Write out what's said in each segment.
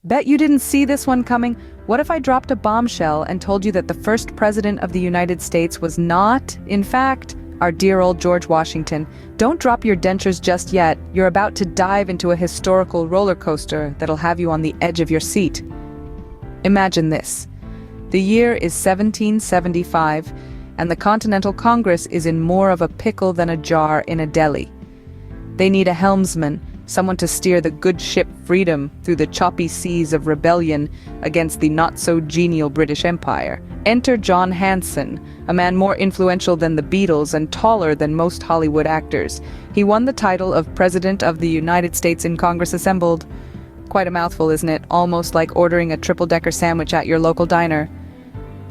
Bet you didn't see this one coming. What if I dropped a bombshell and told you that the first president of the United States was not, in fact, our dear old George Washington? Don't drop your dentures just yet. You're about to dive into a historical roller coaster that'll have you on the edge of your seat. Imagine this. The year is 1775, and the Continental Congress is in more of a pickle than a jar in a deli. They need a helmsman, someone to steer the good ship Freedom through the choppy seas of rebellion against the not-so-genial British Empire. Enter John Hanson, a man more influential than the Beatles and taller than most Hollywood actors. He won the title of President of the United States in Congress assembled. Quite a mouthful, isn't it? Almost like ordering a triple-decker sandwich at your local diner.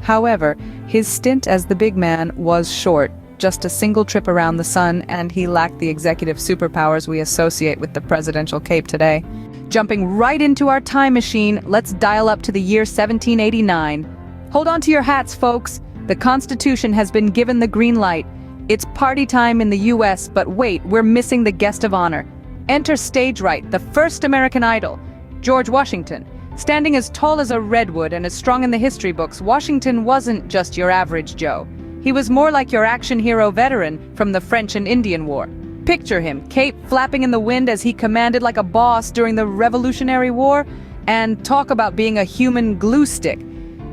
However, his stint as the big man was short. Just a single trip around the sun, and he lacked the executive superpowers we associate with the presidential cape today. Jumping right into our time machine, let's dial up to the year 1789. Hold on to your hats, folks. The Constitution has been given the green light. It's party time in the US, but wait, we're missing the guest of honor. Enter stage right, the first American Idol, George Washington. Standing as tall as a redwood and as strong in the history books, Washington wasn't just your average Joe. He was more like your action hero veteran from the French and Indian War. Picture him, cape flapping in the wind as he commanded like a boss during the Revolutionary War, and talk about being a human glue stick.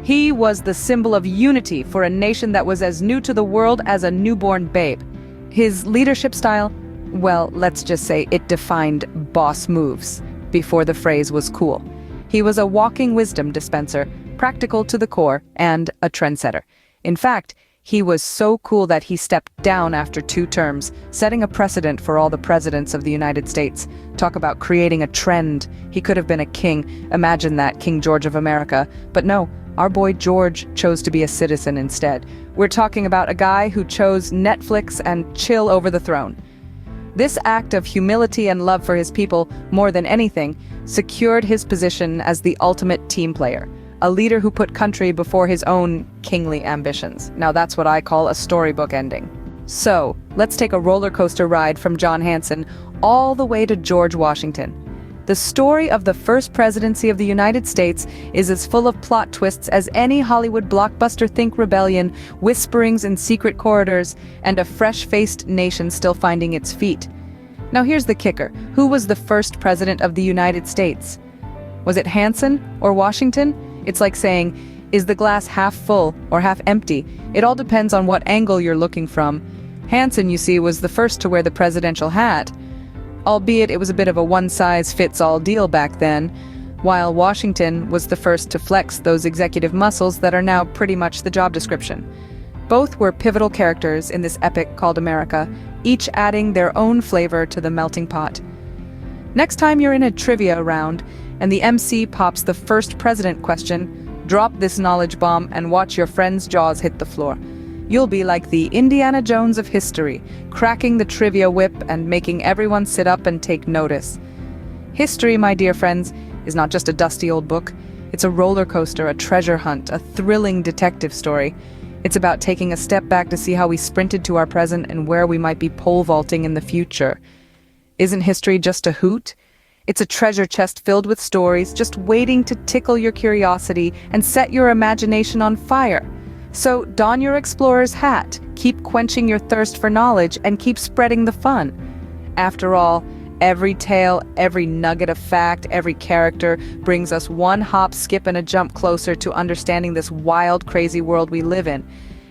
He was the symbol of unity for a nation that was as new to the world as a newborn babe. His leadership style, well, let's just say it defined boss moves before the phrase was cool. He was a walking wisdom dispenser, practical to the core, and a trendsetter. In fact, he was so cool that he stepped down after 2 terms, setting a precedent for all the presidents of the United States. Talk about creating a trend. He could have been a king. Imagine that, King George of America. But no, our boy George chose to be a citizen instead. We're talking about a guy who chose Netflix and chill over the throne. This act of humility and love for his people, more than anything, secured his position as the ultimate team player. A leader who put country before his own kingly ambitions. Now that's what I call a storybook ending. So, let's take a roller coaster ride from John Hanson all the way to George Washington. The story of the first presidency of the United States is as full of plot twists as any Hollywood blockbuster. Think rebellion, whisperings in secret corridors, and a fresh-faced nation still finding its feet. Now here's the kicker. Who was the first president of the United States? Was it Hanson or Washington? It's like saying, is the glass half full or half empty? It all depends on what angle you're looking from. Hanson, you see, was the first to wear the presidential hat, albeit it was a bit of a one-size-fits-all deal back then, while Washington was the first to flex those executive muscles that are now pretty much the job description. Both were pivotal characters in this epic called America, each adding their own flavor to the melting pot. Next time you're in a trivia round, and the MC pops the first president question, drop this knowledge bomb and watch your friend's jaws hit the floor. You'll be like the Indiana Jones of history, cracking the trivia whip and making everyone sit up and take notice. History, my dear friends, is not just a dusty old book. It's a roller coaster, a treasure hunt, a thrilling detective story. It's about taking a step back to see how we sprinted to our present and where we might be pole vaulting in the future. Isn't history just a hoot? It's a treasure chest filled with stories, just waiting to tickle your curiosity and set your imagination on fire. So don your explorer's hat, keep quenching your thirst for knowledge, and keep spreading the fun. After all, every tale, every nugget of fact, every character brings us one hop, skip, and a jump closer to understanding this wild, crazy world we live in.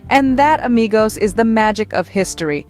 And that, amigos, is the magic of history.